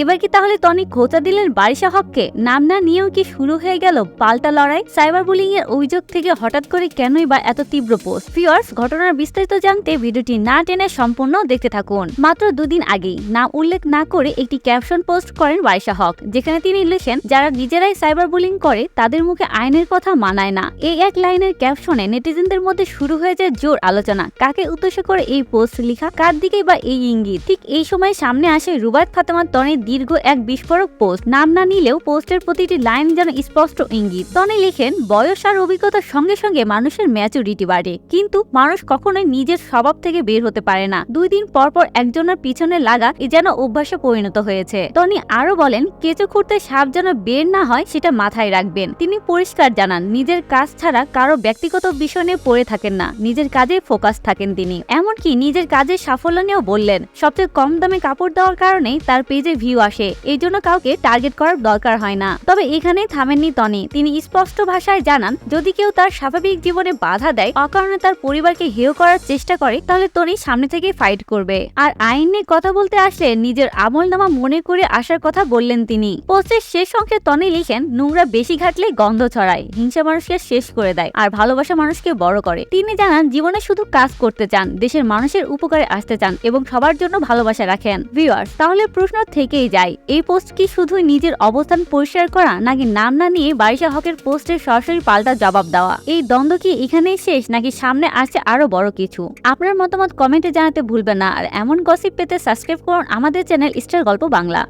এবার কি তাহলে টনি খোঁচা দিলেন বারিশা হককে? নাম না নিয়েও কি শুরু হয়ে গেল পাল্টা লড়াই? সাইবার বুলিং এর অভিযোগ থেকে হঠাৎ করে কেনই বা এত তীব্র পোস্ট? ভিউয়ার্স, ঘটনার বিস্তারিত জানতে ভিডিওটি না টেনে সম্পূর্ণ দেখতে থাকুন। মাত্র দুদিন আগেই নাম উল্লেখ না করে একটি ক্যাপশন পোস্ট করেন বারিশা হক, যেখানে তিনি লিখেন, যারা নিজেরাই সাইবার বুলিং করে তাদের মুখে আইনের কথা মানায় না। এই এক লাইনের ক্যাপশনে নেটিজেনদের মধ্যে শুরু হয়ে যায় জোর আলোচনা। কাকে উদ্দেশ্য করে এই পোস্ট লেখা, কার দিকে বা এই ইঙ্গিত? ঠিক এই সময় সামনে আসে রুবায়েত ফাতেমা টনির দীর্ঘ এক বিস্ফোরক পোস্ট। নাম না নিলেও পোস্টের প্রতিটি লাইন যেন স্পষ্ট ইঙ্গিত। টনি লিখেন, বয়স আর অভিজ্ঞতার সঙ্গে সঙ্গে মানুষের ম্যাচুরিটি বাড়ে, কিন্তু মানুষ কখনোই নিজের স্বভাব থেকে বের হতে পারে না। 2 দিন পর পর একজনের পিছনে লাগা এ যেন অভ্যাসে পরিণত হয়েছে। টনি আরো বলেন, কেঁচো খুঁড়তে সাপ যেন বের না হয় সেটা মাথায় রাখবেন। তিনি পরিষ্কার জানান, নিজের কাজ ছাড়া কারো ব্যক্তিগত বিষয় নিয়ে পড়ে থাকেন না, নিজের কাজে ফোকাস থাকেন তিনি। এমনকি নিজের কাজের সাফল্য নিয়েও বললেন, সবচেয়ে কম দামে কাপড় দেওয়ার কারণেই তার পেজে ভিউ আসে, এই জন্য কাউকে টার্গেট করার দরকার হয় না। তবে এখানে থামেননি টনি। তিনি স্পষ্ট ভাষায় জানান, যদি কেউ তার স্বাভাবিক জীবনে বাধা দেয়, অকারণে তার পরিবারকে হেয় করার চেষ্টা করে, তাহলে টনি সামনে থেকে ফাইট করবে। আর আইন নিয়ে কথা বলতে আসলে নিজের আমলনামা মনে করে আসার কথা বললেন তিনি। পোস্টের শেষ অংশে টনি লিখেন, নোংরা বেশি ঘাটলে গন্ধ ছড়ায়, হিংসা মানুষকে শেষ করে দেয়, আর ভালোবাসা মানুষকে বড় করে। তিনি জানান, জীবনে শুধু কাজ করতে চান, দেশের মানুষের উপকারে আসতে চান এবং সবার জন্য ভালোবাসা রাখেন। ভিউয়ার্স, তাহলে প্রশ্ন থেকেই যায়, এই পোস্ট কি শুধুই নিজের অবস্থান পরিষ্কার করা, নাকি নাম না নিয়ে বারিশা হকের পোস্টের সরাসরি পাল্টা জবাব দেওয়া? এই দ্বন্দ্ব কি এখানেই শেষ, নাকি সামনে আসছে আরো বড় কিছু? আপনার মতামত কমেন্টে জানাতে ভুলবেন না। আর এমন গসিপ পেতে সাবস্ক্রাইব করুন আমাদের চ্যানেল স্টার গল্প বাংলা।